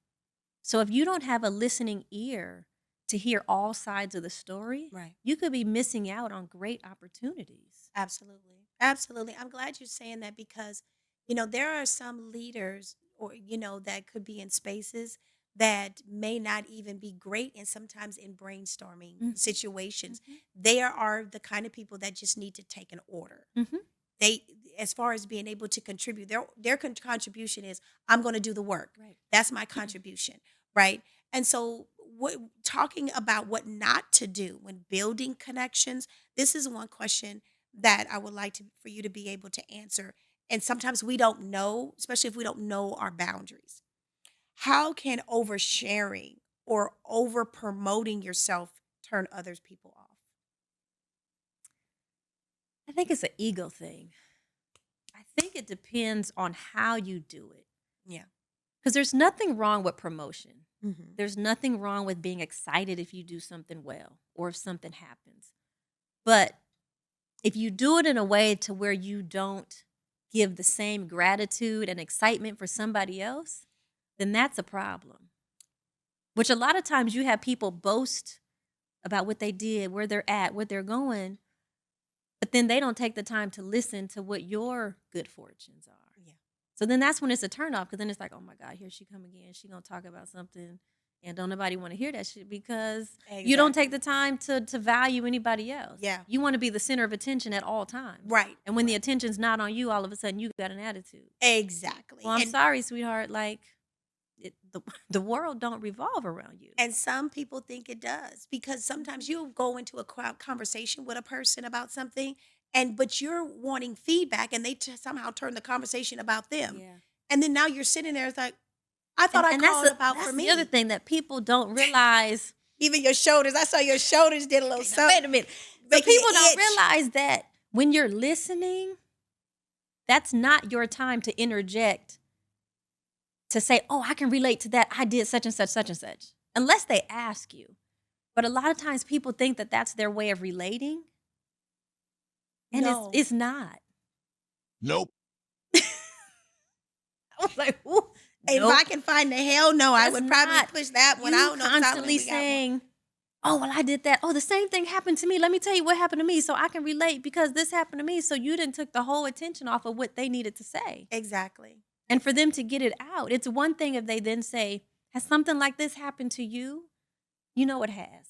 So if you don't have a listening ear to hear all sides of the story, Right. you could be missing out on great opportunities. Absolutely. Absolutely. I'm glad you're saying that because, there are some leaders or, that could be in spaces that may not even be great and sometimes in brainstorming Mhm, situations. mhm, They are the kind of people that just need to take an order. mhm. They, as far as being able to contribute, their contribution is, I'm going to do the work. Right. That's my contribution, right? And so, talking about what not to do when building connections, this is one question that I would like for you to be able to answer. And sometimes we don't know, especially if we don't know our boundaries. How can oversharing or over promoting yourself turn others people off? I think it's an ego thing. I think it depends on how you do it. Yeah. Because there's nothing wrong with promotion. Hmm. There's nothing wrong with being excited if you do something well or if something happens. But if you do it in a way to where you don't give the same gratitude and excitement for somebody else, then that's a problem. Which a lot of times you have people boast about what they did, where they're at, what they're going, but then they don't take the time to listen to what your good fortunes are. Yeah. So then that's when it's a turnoff because then it's like, oh my God, here she come again. She gonna talk about something and don't nobody want to hear that shit because you don't take the time to value anybody else. Yeah. You want to be the center of attention at all times. Right. And when the attention's not on you, all of a sudden you got an attitude. Exactly. Well, I'm sorry, sweetheart. Like the world don't revolve around you. And some people think it does because sometimes you'll go into a conversation with a person about something, but you're wanting feedback, and they somehow turn the conversation about them, Yeah. and then now you're sitting there. It's like, I thought I And called about that's for the other me. thing that people don't realize. Even your shoulders. I saw your shoulders did a little Okay, now, wait a something, minute. So making you people don't itch. realize that when you're listening, that's not your time to interject to say, oh, I can relate to that. I did such and such, such and such, unless they ask you. But a lot of times people think that that's their way of relating. And No. it's not. Nope. I was like, ooh, If nope, I can find the hell no, I that's would probably not. push that one. I You don't know if Solomon constantly we got one. saying, oh, well, I did that. Oh, the same thing happened to me. Let me tell you what happened to me so I can relate because this happened to me. So you didn't took the whole attention off of what they needed to say. Exactly. And for them to get it out, it's one thing if they then say, has something like this happened to you? You know it has.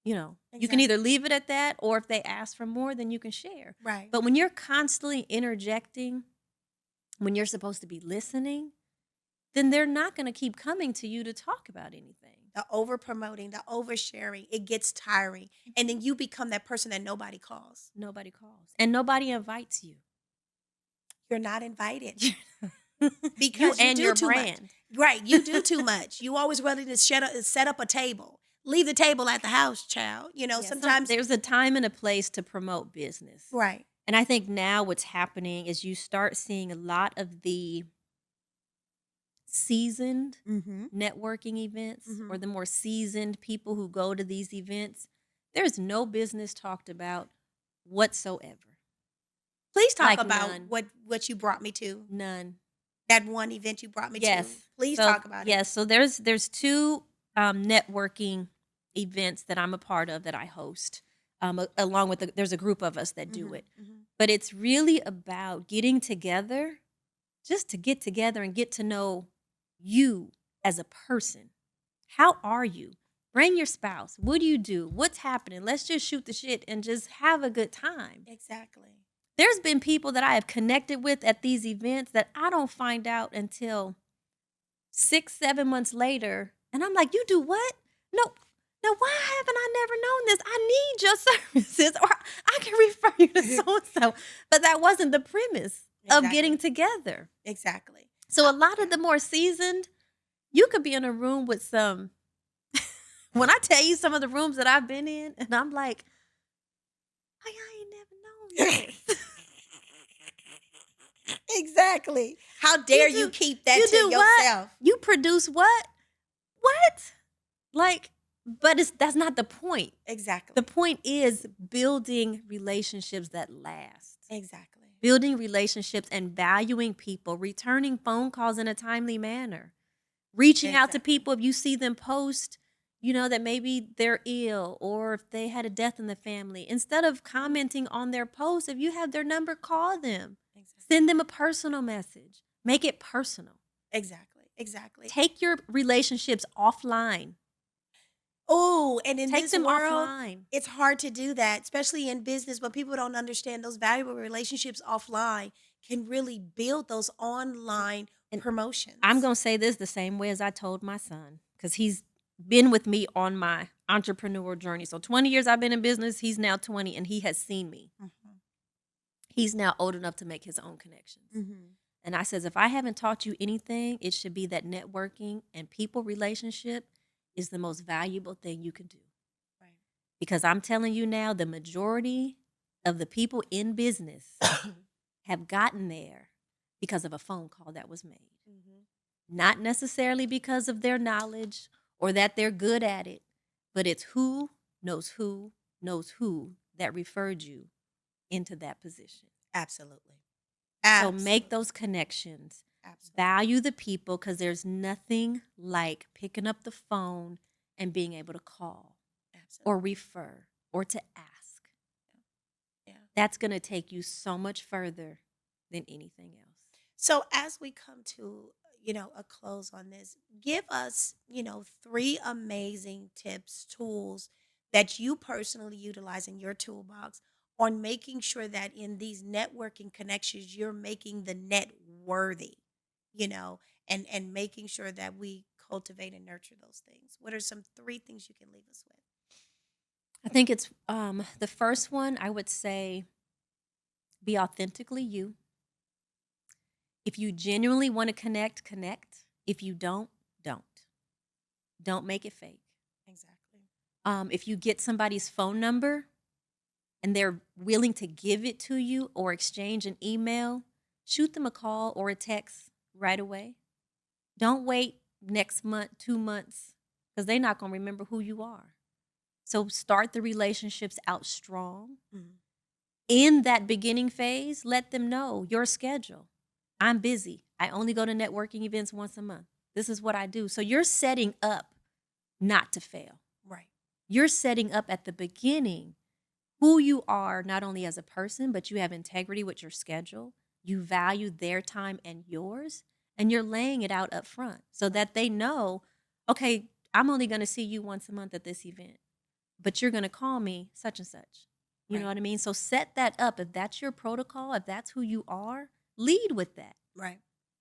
You know, you can Exactly. either leave it at that or if they ask for more, then you can share. Right. But when you're constantly interjecting, when you're supposed to be listening, then they're not going to keep coming to you to talk about anything. The over promoting, the oversharing, it gets tiring. And then you become that person that nobody calls. Nobody calls and nobody invites you. You're not invited You because you and do your too brand. much. Right. You do too much. You always ready to set up a table. Leave the table at the house, child. You know, Yeah, sometimes. there's a time and a place to promote business. Right. And I think now what's happening is you start seeing a lot of the seasoned Mm-hmm. networking events Mhm. or the more seasoned people who go to these events. There's no business talked about whatsoever. Please talk Like about none. what you brought me to. None. That one event you brought me to. Yes. Please So, talk about it. yes. So there's two networking events that I'm a part of that I host. Along with there's a group of us that do Mhm, it. mhm. But it's really about getting together just to get together and get to know you as a person. How are you? Bring your spouse. What do you do? What's happening? Let's just shoot the shit and just have a good time. Exactly. There's been people that I have connected with at these events that I don't find out until 6, 7 months later. And I'm like, you do what? No. Now, why haven't I never known this? I need your services or I can refer you to so-and-so. But that wasn't the premise of getting together. Exactly. So a lot of the more seasoned, you could be in a room with some, when I tell you some of the rooms that I've been in, and I'm like, I ain't never known this. Exactly. How dare you keep that you to do yourself? What? You produce what? What? Like, but that's not the point. Exactly. The point is building relationships that last. Exactly. Building relationships and valuing people, returning phone calls in a timely manner, reaching out to people if you see them post, you know, that maybe they're ill or if they had a death in the family. Instead of commenting on their post, if you have their number, call them. Exactly. Send them a personal message. Make it personal. Exactly. Exactly. Take your relationships offline. Oh, and in Take this them world, offline. it's hard to do that, especially in business, but people don't understand those valuable relationships offline can really build those online And promotions. I'm going to say this the same way as I told my son, because he's been with me on my entrepreneur journey. So 20 years I've been in business. He's now 20 and he has seen me. Mhm. He's now old enough to make his own connections. Mhm. And I says, if I haven't taught you anything, it should be that networking and people relationship is the most valuable thing you can do. Right. Because I'm telling you now, the majority of the people in business have gotten there because of a phone call that was made. Mhm. Not necessarily because of their knowledge or that they're good at it, but it's who knows who that referred you into that position. Absolutely. So make those connections. Absolutely. Value the people because there's nothing like picking up the phone and being able to call Absolutely. or refer or to ask. Yeah. That's going to take you so much further than anything else. So as we come to, a close on this, give us, 3 amazing tips, tools that you personally utilize in your toolbox on making sure that in these networking connections, you're making the net worthy, and making sure that we cultivate and nurture those things. What are some 3 things you can leave us with? I think it's the first one, I would say be authentically you. If you genuinely want to connect, connect. If you don't, don't. Don't make it fake. Exactly. If you get somebody's phone number and they're willing to give it to you or exchange an email, shoot them a call or a text right away. Don't wait next month, 2 months, because they're not going to remember who you are. So start the relationships out strong. Mhm. In that beginning phase, let them know your schedule. I'm busy. I only go to networking events once a month. This is what I do. So you're setting up not to fail. Right. You're setting up at the beginning who you are, not only as a person, but you have integrity with your schedule. You value their time and yours, and you're laying it out up front so that they know, okay, I'm only going to see you once a month at this event, but you're going to call me such and such. You know Right. what I mean? So set that up. If that's your protocol, if that's who you are, lead with that. Right.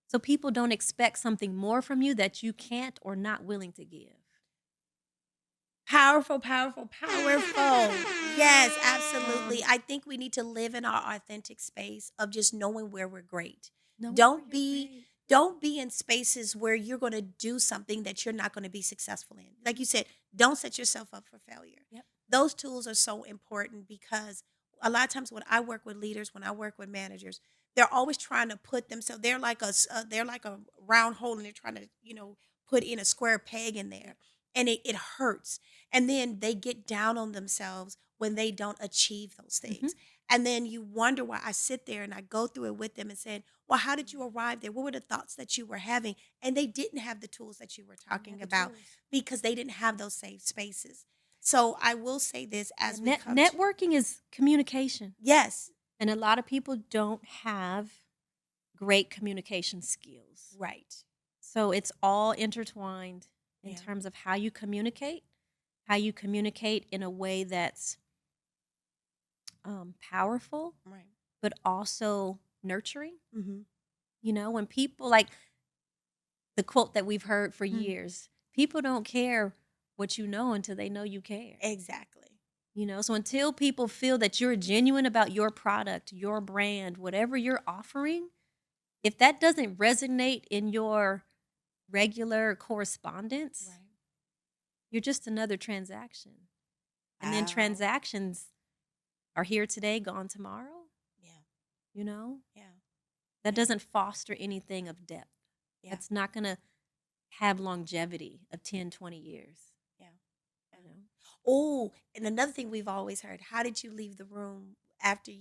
So people don't expect something more from you that you can't or not willing to give. Powerful, powerful, powerful. Yes, absolutely. I think we need to live in our authentic space of just knowing where we're great. No, Don't be don't be in spaces where you're going to do something that you're not going to be successful in. Like you said, don't set yourself up for failure. Yep. Those tools are so important because a lot of times when I work with leaders, when I work with managers, they're always trying to put themselves. They're like a round hole, and they're trying to put in a square peg in there, and it hurts. And then they get down on themselves when they don't achieve those Mhm. things. And then you wonder why. I sit there and I go through it with them and said, well, how did you arrive there? What were the thoughts that you were having? And they didn't have the tools that you were talking about because they didn't have those safe spaces. So I will say this as we come to, Networking is communication. yes, And a lot of people don't have great communication skills. right. So it's all intertwined in Yeah. terms of how you communicate in a way that's powerful, Right. but also nurturing. Mm-hmm. You know, when people, like the quote that we've heard for Mhm. years, people don't care what you know until they know you care. Exactly. You know, so until people feel that you're genuine about your product, your brand, whatever you're offering, if that doesn't resonate in your regular correspondence, Right. you're just another transaction. And then Wow. transactions are here today, gone tomorrow, Yeah. you know? Yeah. That Yeah. doesn't foster anything of depth. Yeah. That's not going to have longevity of 10, 20 years. Yeah. You know? Oh, and another thing we've always heard, how did you leave the room after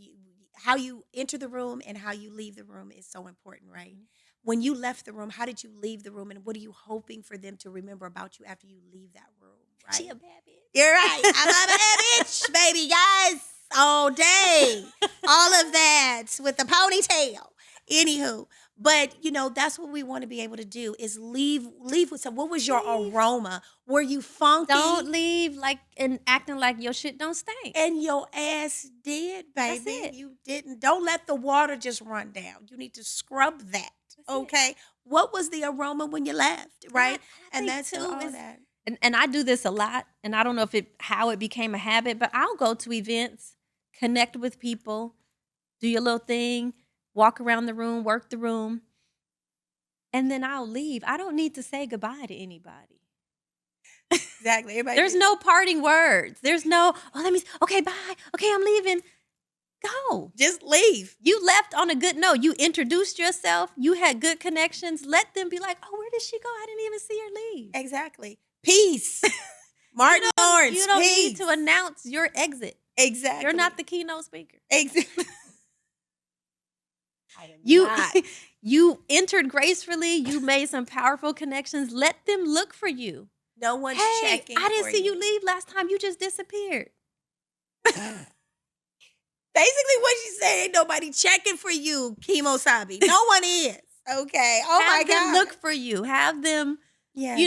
how you enter the room and how you leave the room is so important, right? Mhm. When you left the room, how did you leave the room and what are you hoping for them to remember about you after you leave that room, She right? a bad bitch. You're right. I'm a bad bitch, baby, guys. All day. All of that with the ponytail. Anywho, but that's what we want to be able to do is leave with some. What was your Leave. aroma? Were you funky? Don't leave like and acting like your shit don't stink. And your ass did, That's baby. it. You didn't. Don't let the water just run down. You need to scrub that. That's it. Okay. What was the aroma when you left? Right. I And think that's too all is, that. and I do this a lot, and I don't know if how it became a habit, but I'll go to events, connect with people, do your little thing, walk around the room, work the room, and then I'll leave. I don't need to say goodbye to anybody. Exactly. Everybody There's no parting words. There's no, okay, bye. Okay, I'm leaving. Go. just leave. You left on a good note. You introduced yourself. You had good connections. Let them be like, oh, where did she go? I didn't even see her leave. Exactly. Peace. Martin Lawrence. You don't peace. need to announce your exit. Exactly. You're not the keynote speaker. Exactly. I am You not. you entered gracefully. You made some powerful connections. Let them look for you. No one's Hey, checking. I didn't for see you leave last time. You just disappeared. Basically, what she said, ain't nobody checking for you, Chemo Sabi. No one is. Okay. Oh Have my them God. look for you. Have them, Yes.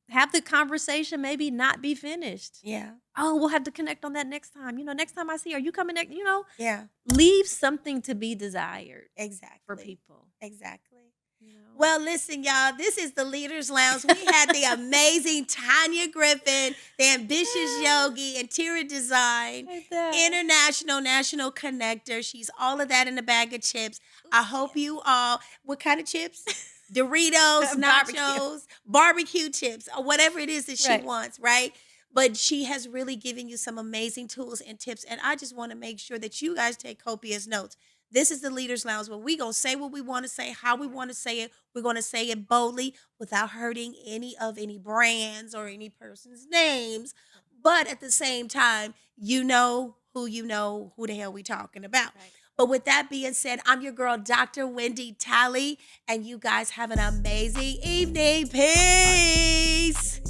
have the conversation maybe not be finished. Yeah. Oh, we'll have to connect on that next time. Next time I see her, are you coming next? Yeah. Leave something to be desired Exactly. for people. Exactly. You know? Well, listen, y'all. This is the Leaders Lounge. We had the amazing Tanya Griffin, the ambitious yogi, interior design, international, national connector. She's all of that in a bag of chips. I hope you all. What kind of chips? Doritos, Barbecue. nachos, barbecue chips, or whatever it is that she Right. wants, right? But she has really given you some amazing tools and tips. And I just want to make sure that you guys take copious notes. This is the Leaders Lounge where we're going to say what we want to say, how we want to say it. We're going to say it boldly without hurting any brands or any person's names. But at the same time, you know who you know who the hell we talking about. Right. But with that being said, I'm your girl, Dr. Wendy Talley, and you guys have an amazing evening. Peace.